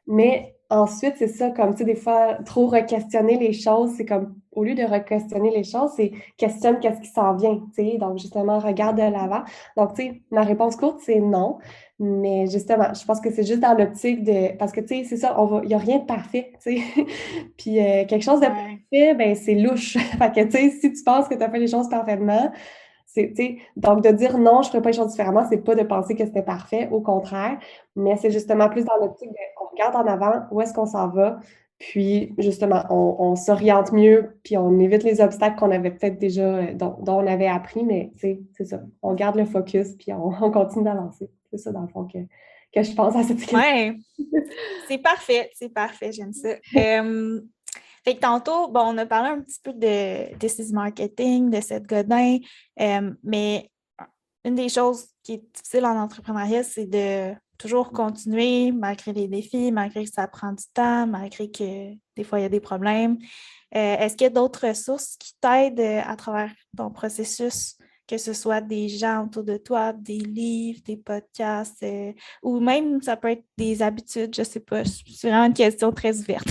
mais ensuite, c'est ça, comme, tu sais, des fois, trop re-questionner les choses, c'est comme, au lieu de re-questionner les choses, c'est questionne qu'est-ce qui s'en vient, tu sais, donc justement, regarde de l'avant. Donc, tu sais, ma réponse courte, c'est non, mais justement, je pense que c'est juste dans l'optique de, parce que, tu sais, c'est ça, il n'y a rien de parfait, tu sais, puis quelque chose de Ouais. parfait, ben c'est louche, fait que, tu sais, si tu penses que tu as fait les choses parfaitement, donc, de dire non, je ne ferais pas les choses différemment, c'est pas de penser que c'était parfait, au contraire, mais c'est justement plus dans l'optique de, on regarde en avant, où est-ce qu'on s'en va, puis justement, on s'oriente mieux, puis on évite les obstacles qu'on avait peut-être déjà, dont on avait appris, mais c'est ça, on garde le focus, puis on continue d'avancer. C'est ça, dans le fond, que je pense à cette question. Ouais, c'est parfait, j'aime ça. Fait que tantôt, bon, on a parlé un petit peu de This is Marketing, de Seth Godin, mais une des choses qui est difficile en entrepreneuriat, c'est de toujours continuer malgré les défis, malgré que ça prend du temps, malgré que des fois il y a des problèmes. Est-ce qu'il y a d'autres ressources qui t'aident à travers ton processus, que ce soit des gens autour de toi, des livres, des podcasts, ou même ça peut être des habitudes, je ne sais pas. C'est vraiment une question très ouverte.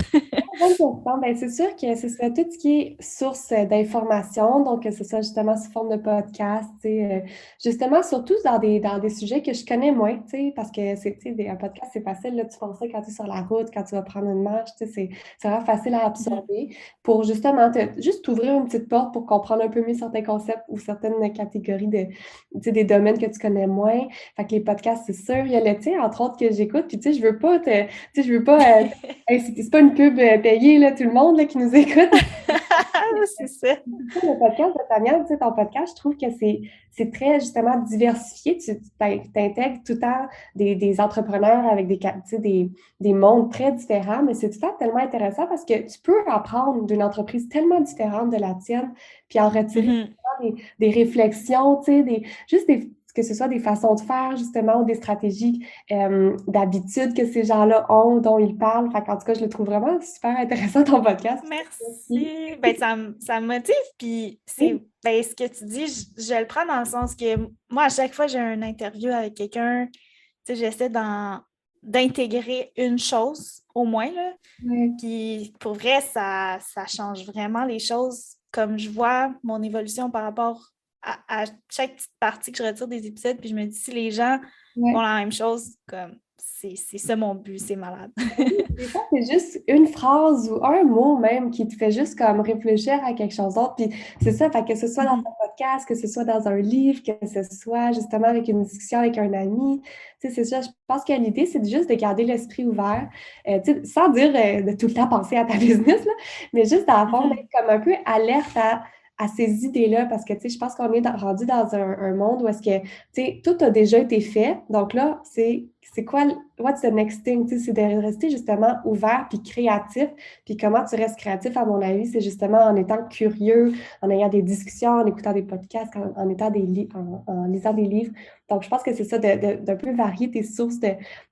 Bonne question. Ben, c'est sûr que ce serait tout ce qui est source d'information, donc que ce soit justement sous forme de podcast, tu sais, justement, surtout dans des sujets que je connais moins, tu sais, parce que tu sais, un podcast, c'est facile, là, tu penses ça quand tu es sur la route, quand tu vas prendre une marche, tu sais, c'est vraiment facile à Mhm. absorber pour justement juste t'ouvrir une petite porte pour comprendre un peu mieux certains concepts ou certaines catégories tu sais, des domaines que tu connais moins. Fait que les podcasts, c'est sûr. Il y a le tien, entre autres, que j'écoute, puis tu sais, tu sais, je veux pas hey, c'est pas une pub payée, là, tout le monde là, qui nous écoute. C'est ça. Le podcast de Tania, tu sais, ton podcast, je trouve que c'est très justement diversifié. Tu intègres tout le temps des entrepreneurs avec tu sais, des mondes très différents, mais c'est tout le temps tellement intéressant parce que tu peux apprendre d'une entreprise tellement différente de la tienne, puis en retirer Mhm. des réflexions, tu sais, que ce soit des façons de faire, justement, ou des stratégies d'habitude que ces gens-là ont, dont ils parlent. Fait en tout cas, je le trouve vraiment super intéressant, ton podcast. Merci. Merci. Ben, ça me motive. Puis, Oui. ben, ce que tu dis, je le prends dans le sens que moi, à chaque fois que j'ai une interview avec quelqu'un, tu sais, j'essaie d'intégrer une chose au moins, là. Ouais. Puis, pour vrai, ça change vraiment les choses. Comme je vois mon évolution par rapport à chaque petite partie que je retire des épisodes, puis je me dis, si les gens font Ouais. la même chose, comme c'est ça mon but, c'est malade. Des fois, c'est juste une phrase ou un mot même qui te fait juste comme réfléchir à quelque chose d'autre. Puis c'est ça, fait que ce soit dans Mhm. un podcast, que ce soit dans un livre, que ce soit justement avec une discussion avec un ami. Tu sais, c'est ça. Je pense que l'idée, c'est juste de garder l'esprit ouvert, tu sais, sans dire de tout le temps penser à ta business, là, mais juste dans le fond, d'être Mhm. comme un peu alerte à ces idées-là, parce que, tu sais, je pense qu'on est rendu dans un monde où est-ce que, tu sais, tout a déjà été fait. Donc là, c'est quoi, what's the next thing? Tu sais, c'est de rester justement ouvert puis créatif. Puis comment tu restes créatif, à mon avis, c'est justement en étant curieux, en ayant des discussions, en écoutant des podcasts, en étant en lisant des livres. Donc, je pense que c'est ça, d'un peu varier tes sources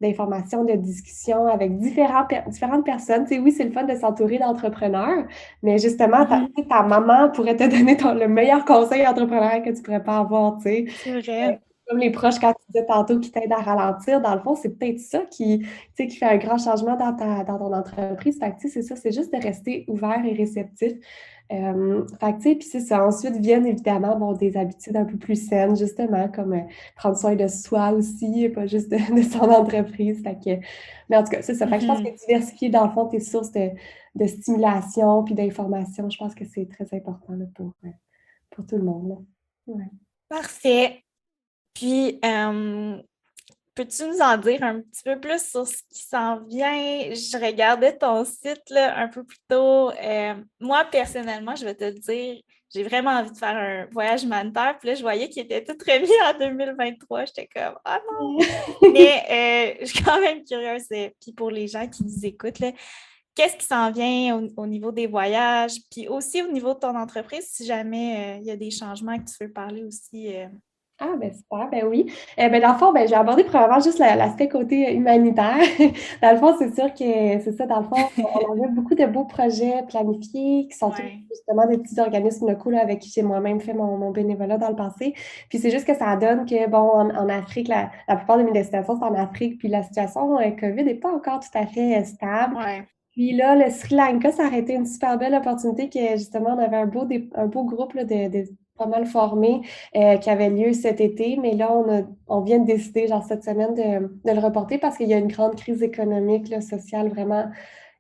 d'informations, de discussions avec différentes personnes. Tu sais, oui, c'est le fun de s'entourer d'entrepreneurs, mais justement, Mhm. ta maman pourrait te donner le meilleur conseil entrepreneurial que tu pourrais pas avoir, tu sais. C'est vrai. Comme les proches, quand tu disais tantôt, qui t'aident à ralentir, dans le fond, c'est peut-être ça tu sais, qui fait un grand changement dans ton entreprise. Fait que, tu sais, c'est ça, c'est juste de rester ouvert et réceptif. Fait que, tu sais, puis c'est ça. Ensuite viennent évidemment, bon, des habitudes un peu plus saines, justement, comme prendre soin de soi aussi, et pas juste de son entreprise. Fait que, mais en tout cas, c'est ça. Fait que je pense que Mhm. diversifier, dans le fond, tes sources de stimulation puis d'information, je pense que c'est très important là, pour tout le monde. Là. Ouais. Parfait. Puis, peux-tu nous en dire un petit peu plus sur ce qui s'en vient? Je regardais ton site là, un peu plus tôt. Moi, personnellement, je vais te le dire, j'ai vraiment envie de faire un voyage humanitaire. Puis là, je voyais qu'il était tout remis en 2023. J'étais comme, ah non! Mais je suis quand même curieuse. Puis pour les gens qui nous écoutent, là, qu'est-ce qui s'en vient au niveau des voyages, puis aussi au niveau de ton entreprise, si jamais il y a des changements que tu veux parler aussi. Ah, ben super, ben oui. Ben dans le fond, ben, j'ai abordé probablement juste l'aspect côté humanitaire. Dans le fond, c'est sûr que c'est ça. Dans le fond, on avait beaucoup de beaux projets planifiés qui sont tous Ouais. justement des petits organismes locaux là, avec qui j'ai moi-même fait mon bénévolat dans le passé. Puis c'est juste que ça donne que, bon, en Afrique, la plupart de mes destinations, c'est en Afrique, puis la situation COVID n'est pas encore tout à fait stable. Ouais. Puis là, le Sri Lanka, ça aurait été une super belle opportunité que justement, on avait un beau groupe là, de pas mal formés qui avait lieu cet été. Mais là, on vient de décider, genre cette semaine, de le reporter parce qu'il y a une grande crise économique, là, sociale, vraiment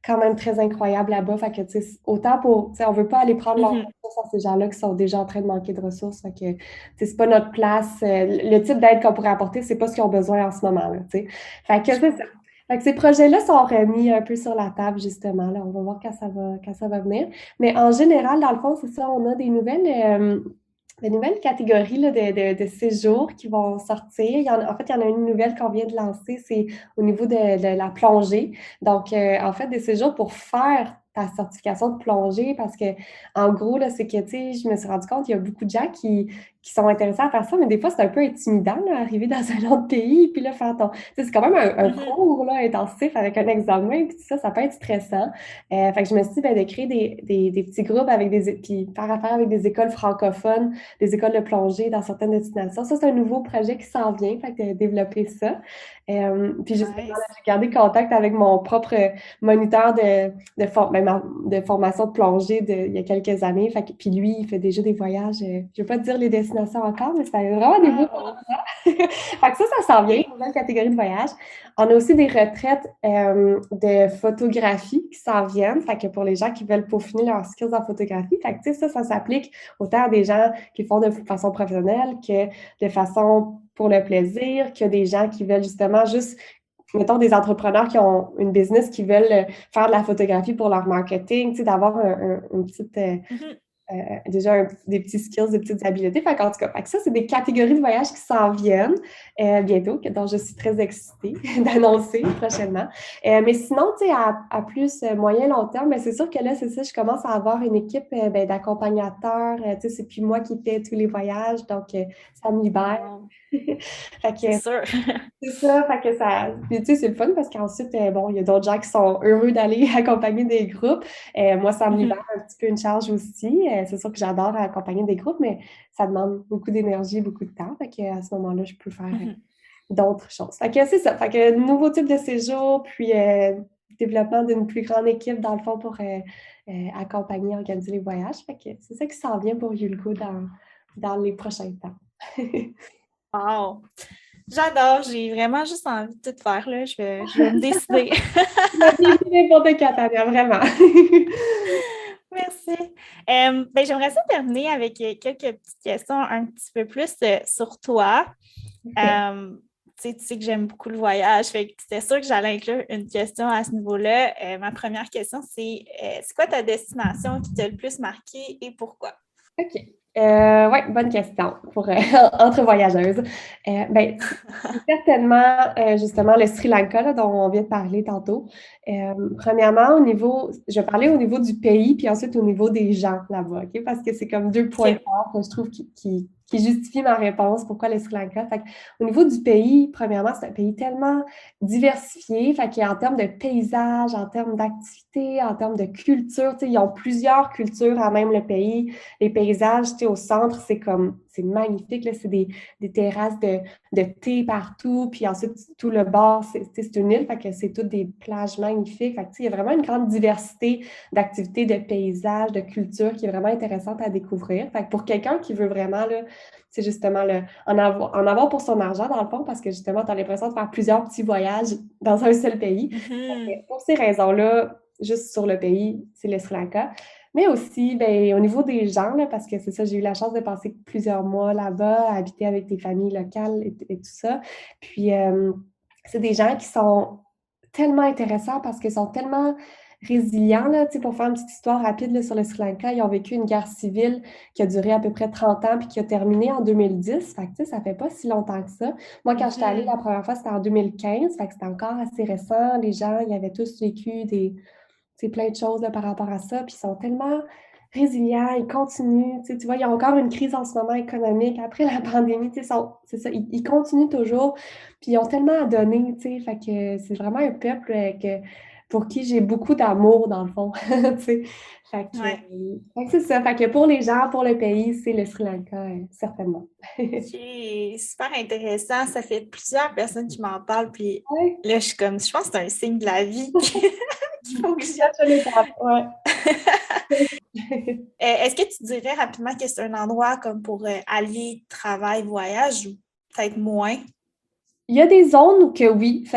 quand même très incroyable là-bas. Fait que, tu sais, autant pour, tu sais, on veut pas aller prendre leurs Mhm. ressources à ces gens-là qui sont déjà en train de manquer de ressources. Fait que, tu sais, c'est pas notre place. Le type d'aide qu'on pourrait apporter, c'est pas ce qu'ils ont besoin en ce moment, là, tu sais. Fait que, Je c'est ça. comprends. Fait que ces projets-là sont remis un peu sur la table, justement. Là, on va voir quand ça va venir. Mais en général, dans le fond, c'est ça, on a des nouvelles catégories là, de séjours qui vont sortir. En fait, il y en a une nouvelle qu'on vient de lancer, c'est au niveau de la plongée. Donc, en fait, des séjours pour faire ta certification de plongée parce que, en gros, là, c'est que, tu sais, je me suis rendu compte qu'il y a beaucoup de gens qui sont intéressés à faire ça, mais des fois, c'est un peu intimidant, là, arriver dans un autre pays, puis là, faire ton... Tu sais, c'est quand même un Mhm. cours, là, intensif avec un examen, puis tout ça, ça peut être stressant. Fait que je me suis dit, ben, de créer des petits groupes avec puis faire affaire avec des écoles francophones, des écoles de plongée dans certaines destinations. Ça, c'est un nouveau projet qui s'en vient, fait que développer ça. Puis justement, là, Nice. j'ai gardé contact avec mon propre moniteur de formation de plongée il y a quelques années. Fait que, puis lui, il fait déjà des voyages. Je ne vais pas te dire les destinations encore, mais ça a vraiment des beaux. Wow. Fait que ça s'en vient, une nouvelle catégorie de voyage. On a aussi des retraites de photographie qui s'en viennent. Fait que pour les gens qui veulent peaufiner leurs skills en photographie, fait que, tu sais, ça s'applique autant à des gens qui font de façon professionnelle que de façon pour le plaisir, que des gens qui veulent justement juste mettons, des entrepreneurs qui ont une business qui veulent faire de la photographie pour leur marketing, tu sais, d'avoir une petite, Mhm. déjà des petits skills, des petites habiletés. Fait qu'en tout cas, fait que ça, c'est des catégories de voyages qui s'en viennent bientôt, dont je suis très excitée d'annoncer prochainement. Mais sinon, tu sais, à plus moyen, long terme, ben, c'est sûr que là, c'est ça, je commence à avoir une équipe ben, d'accompagnateurs. Tu sais, c'est plus moi qui fais tous les voyages, donc ça me libère. Wow. Fait C'est que sûr. c'est ça, fait que ça. Puis tu sais, c'est le fun parce qu'ensuite, bon, il y a d'autres gens qui sont heureux d'aller accompagner des groupes. Moi, ça me libère Mhm. un petit peu une charge aussi. C'est sûr que j'adore accompagner des groupes, mais ça demande beaucoup d'énergie, beaucoup de temps. Fait que à ce moment-là, je peux faire Mhm. d'autres choses. Fait que c'est ça. Fait que nouveau type de séjour, puis développement d'une plus grande équipe, dans le fond, pour accompagner, organiser les voyages. Fait que c'est ça qui s'en vient pour Yulko dans les prochains temps. Wow. J'adore. J'ai vraiment juste envie de tout faire, là. Je vais me décider. La vie, n'importe quand, Tania, vraiment. Merci. Ben, j'aimerais ça terminer avec quelques petites questions un petit peu plus sur toi. Euh, tu sais que j'aime beaucoup le voyage, fait que c'était sûr que j'allais inclure une question à ce niveau-là. Ma première question, c'est quoi ta destination qui t'a le plus marqué et pourquoi? OK. Oui, bonne question pour entre voyageuses. Ben, c'est certainement justement le Sri Lanka là, dont on vient de parler tantôt. Premièrement, je vais parler au niveau du pays, puis ensuite au niveau des gens là-bas, OK? Parce que c'est comme deux points OK. forts que je trouve qui justifient ma réponse. Pourquoi le Sri Lanka? Fait que, au niveau du pays, premièrement, c'est un pays tellement diversifié, fait qu'en termes de paysage, en termes d'activité, en termes de culture, tu sais, ils ont plusieurs cultures à même le pays. Les paysages, tu sais, au centre, c'est magnifique, là, c'est des terrasses de thé partout, puis ensuite, tout le bord, c'est une île, fait que c'est toutes des plages magnifiques, fait que, tu sais, il y a vraiment une grande diversité d'activités, de paysages, de culture qui est vraiment intéressante à découvrir. Fait que pour quelqu'un qui veut vraiment, là, c'est justement en avoir pour son argent, dans le fond, parce que justement, tu as l'impression de faire plusieurs petits voyages dans un seul pays. Mhm. Pour ces raisons-là, juste sur le pays, c'est le Sri Lanka. Mais aussi, ben, au niveau des gens, là, parce que c'est ça, j'ai eu la chance de passer plusieurs mois là-bas, à habiter avec des familles locales et tout ça. Puis, c'est des gens qui sont tellement intéressants parce qu'ils sont tellement résilients, là, tu sais, pour faire une petite histoire rapide là, sur le Sri Lanka, ils ont vécu une guerre civile qui a duré à peu près 30 ans puis qui a terminé en 2010. Fait que, tu sais, ça fait pas si longtemps que ça. Moi, quand j'étais allée la Mhm. première fois, c'était en 2015. Fait que c'était encore assez récent. Les gens, ils avaient tous vécu plein de choses là, par rapport à ça. Puis ils sont tellement résilients, ils continuent. Tu vois, il y a encore une crise en ce moment économique après la pandémie. C'est ça, ils continuent toujours. Puis ils ont tellement à donner. Fait que c'est vraiment un peuple pour qui j'ai beaucoup d'amour, dans le fond. Fait Ouais. que c'est ça. Fait que pour les gens, pour le pays, c'est le Sri Lanka, certainement. C'est super intéressant. Ça fait plusieurs personnes qui m'en parlent, puis Ouais. là, je pense que c'est un signe de la vie qu'il faut que j'y Je l'étape, ouais. Est-ce que tu dirais rapidement que c'est un endroit comme pour allier travail, voyage ou peut-être moins? Il y a des zones que oui,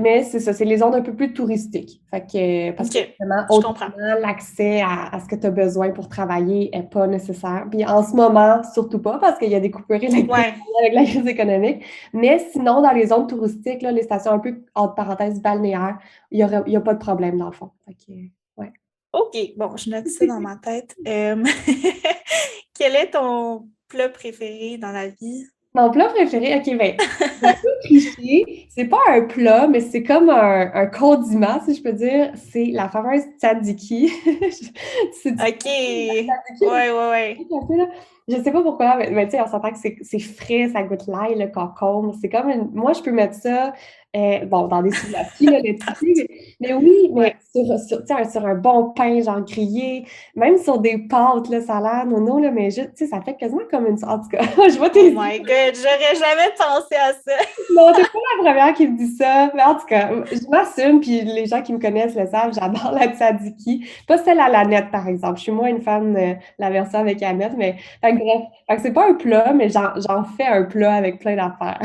mais c'est ça, c'est les zones un peu plus touristiques. Parce que OK, justement, je comprends. autrement, l'accès à ce que tu as besoin pour travailler n'est pas nécessaire. Puis en ce moment, surtout pas, parce qu'il y a des coupures électriques Ouais. avec la crise économique. Mais sinon, dans les zones touristiques, là, les stations un peu, entre parenthèses, balnéaires, il y a pas de problème dans le fond. Ouais. OK, bon, je note ça dans ma tête. Quel est ton plat préféré dans la vie? Mon plat préféré, ok, ben, c'est un peu cliché. C'est pas un plat, mais c'est comme un condiment, si je peux dire. C'est la fameuse tzatziki. C'est du OK. Ouais, tzatziki, ouais, ouais. un peu, là. Je sais pas pourquoi, mais tu sais, on s'entend que c'est frais, ça goûte l'ail, le concombre. C'est comme moi, je peux mettre ça, bon, dans des souvlaki, là, le tzatziki, mais oui, mais Ouais. tu sais, sur un bon pain, genre grillé, même sur des pâtes, là, ça a l'air nono, là, mais juste, tu sais, ça fait quasiment comme une... En tout cas, je vois tes Oh yeux. my God, j'aurais jamais pensé à ça. Non, t'es pas la première qui me dit ça. Mais en tout cas, je m'assume, puis les gens qui me connaissent le savent, j'adore la tzatziki. Pas celle à l'aneth, par exemple. Je suis moins une fan de la version avec aneth, mais fait que bref. Fait que c'est pas un plat, mais j'en fais un plat avec plein d'affaires.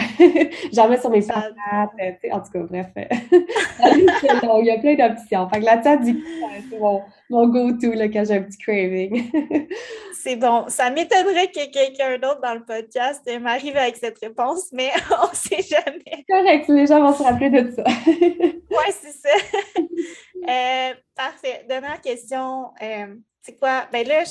J'en mets sur mes patates, J'adore. tu sais, en tout cas, bref. La liste est longue, il y a plein d'options. Fait que la tzatziki, c'est mon go-to là, quand j'ai un petit craving. C'est bon. Ça m'étonnerait que quelqu'un d'autre dans le podcast m'arrive avec cette réponse, mais on ne sait jamais. Correct, les gens vont se rappeler de ça. Ouais, c'est ça. Parfait. Dernière question. C'est quoi? Ben là,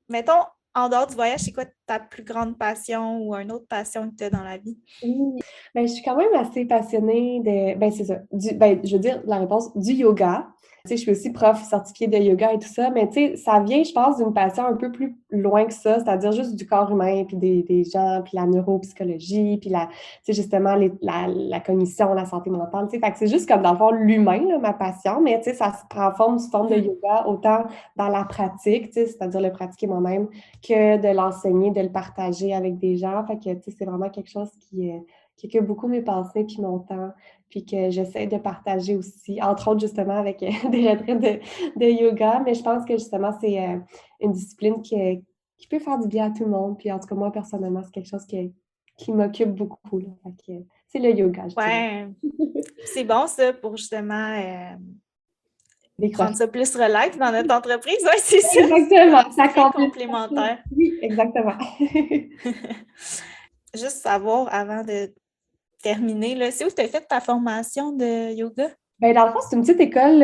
mettons, en dehors du voyage, c'est quoi ta plus grande passion ou une autre passion que tu as dans la vie? Oui, ben, je suis quand même assez passionnée ben, c'est ça, je veux dire, la réponse, du yoga. Tu sais, je suis aussi prof certifiée de yoga et tout ça, mais tu sais, ça vient, je pense, d'une passion un peu plus loin que ça, c'est-à-dire juste du corps humain, puis des gens, puis la neuropsychologie, puis tu sais, justement, la cognition, la santé mentale, tu sais, fait que c'est juste comme, dans le fond, l'humain, là, ma passion, mais tu sais, ça se prend forme sous forme de yoga, autant dans la pratique, tu sais, c'est-à-dire le pratiquer moi-même, que de l'enseigner, de le partager avec des gens. Fait que, tu sais, c'est vraiment quelque chose qui occupe beaucoup mes pensées puis mon temps, puis que j'essaie de partager aussi, entre autres, justement, avec des retraites de yoga. Mais je pense que, justement, c'est une discipline qui peut faire du bien à tout le monde. Puis, en tout cas, moi, personnellement, c'est quelque chose qui m'occupe beaucoup, là. Fait que, c'est le yoga, je dirais. Ouais, c'est bon ça pour justement Décrocher. rendre ça plus relax dans notre entreprise. Oui, c'est ça. Exactement, ça C'est très complète. complémentaire. Oui, exactement. Juste savoir avant de terminer, là, c'est où tu as fait ta formation de yoga? Ben, dans le fond, c'est une petite école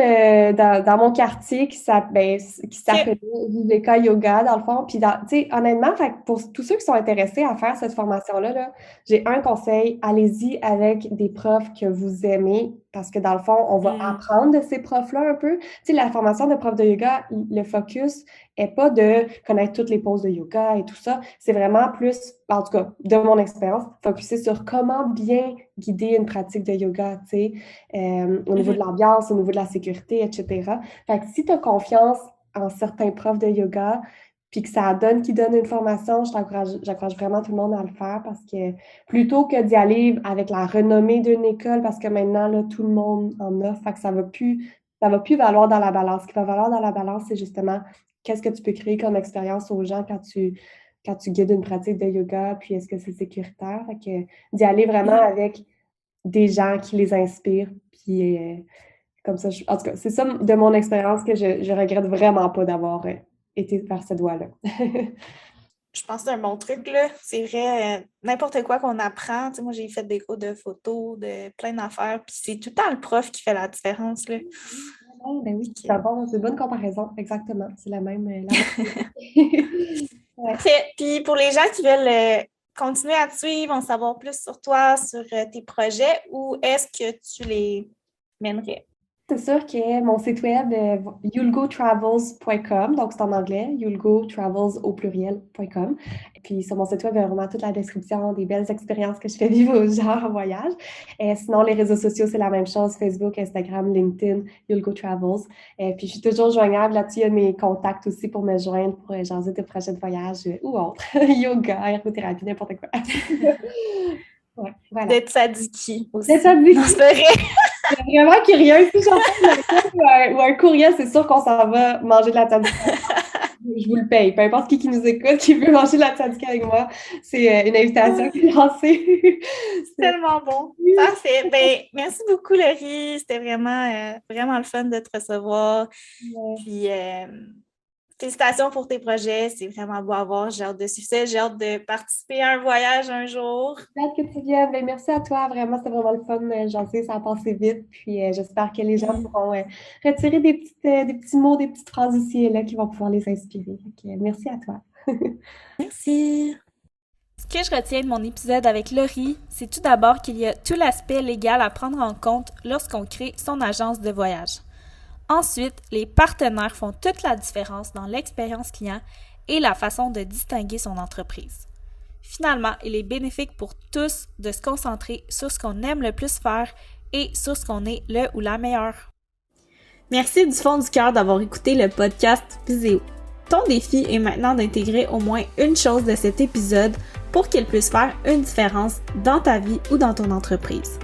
dans mon quartier qui OK. s'appelle Viveka Yoga, dans le fond. Puis, tu sais, honnêtement, fait que pour tous ceux qui sont intéressés à faire cette formation-là, là, j'ai un conseil, allez-y avec des profs que vous aimez, parce que dans le fond, on va Hmm. apprendre de ces profs-là un peu. Tu sais, la formation de prof de yoga, le focus est pas de connaître toutes les poses de yoga et tout ça. C'est vraiment plus, en tout cas, de mon expérience, focuser sur comment bien guider une pratique de yoga, tu sais. Au niveau de Mhm. l'ambiance, au niveau de la sécurité, etc. Fait que si tu as confiance en certains profs de yoga, puis que ça donne qui donne une formation, j'encourage vraiment tout le monde à le faire parce que plutôt que d'y aller avec la renommée d'une école, parce que maintenant, là, tout le monde en offre, fait que ça va plus valoir dans la balance. Ce qui va valoir dans la balance, c'est justement qu'est-ce que tu peux créer comme expérience aux gens quand tu guides une pratique de yoga, puis est-ce que c'est sécuritaire? Fait que d'y aller vraiment Mhm. avec des gens qui les inspirent. Puis comme ça, en tout cas, c'est ça de mon expérience que je regrette vraiment pas d'avoir été vers cette voie-là. Je pense que c'est un bon truc, là. C'est vrai, n'importe quoi qu'on apprend. Tu sais, moi, j'ai fait des cours de photos, de plein d'affaires, puis c'est tout le temps le prof qui fait la différence, là. Ah, ben oui, Ok. c'est une bonne comparaison, exactement. C'est la même Ouais. Parfait. Puis pour les gens qui veulent continuer à te suivre, en savoir plus sur toi, sur tes projets, où est-ce que tu les mènerais? c'est sûr que mon site web, youlgotravels.com, donc c'est en anglais, youlgotravels au pluriel.com. Et puis sur mon site web, il y a vraiment toute la description des belles expériences que je fais vivre aux gens en voyage. Et sinon, les réseaux sociaux, c'est la même chose, Facebook, Instagram, LinkedIn, youlgotravels. Et puis je suis toujours joignable là-dessus, il y a mes contacts aussi pour me joindre pour jaser de projets de voyage ou autre. Yoga, ergothérapie, n'importe quoi. Ouais, voilà. D'être tzatziki aussi. D'être tzatziki. Non, c'est vrai. Je suis vraiment curieux. Si j'entends ou un courriel, c'est sûr qu'on s'en va manger de la tzatziki. Je vous le paye. Peu importe qui nous écoute, qui veut manger de la tzatziki avec moi, c'est une invitation qui est lancée. C'est tellement bon. Parfait. Ben, merci beaucoup, Laurie. C'était vraiment le fun de te recevoir. Ouais. Puis, félicitations pour tes projets. C'est vraiment beau à voir. J'ai hâte de suivre ça. J'ai hâte de participer à un voyage un jour. J'ai hâte que tu viennes. Ben, merci à toi. Vraiment, c'était vraiment le fun. J'en sais, ça a passé vite. Puis, j'espère que les gens pourront retirer des petits mots, des petites phrases ici et là qui vont pouvoir les inspirer. Donc, merci à toi. Merci. Ce que je retiens de mon épisode avec Laurie, c'est tout d'abord qu'il y a tout l'aspect légal à prendre en compte lorsqu'on crée son agence de voyage. Ensuite, les partenaires font toute la différence dans l'expérience client et la façon de distinguer son entreprise. Finalement, il est bénéfique pour tous de se concentrer sur ce qu'on aime le plus faire et sur ce qu'on est le ou la meilleure. Merci du fond du cœur d'avoir écouté le podcast Viséo. Ton défi est maintenant d'intégrer au moins une chose de cet épisode pour qu'il puisse faire une différence dans ta vie ou dans ton entreprise.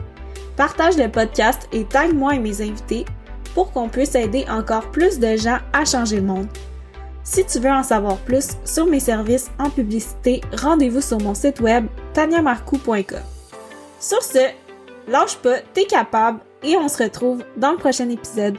Partage le podcast et tag moi et mes invités pour qu'on puisse aider encore plus de gens à changer le monde. Si tu veux en savoir plus sur mes services en publicité, rendez-vous sur mon site web taniamarcou.com. Sur ce, lâche pas, t'es capable et on se retrouve dans le prochain épisode.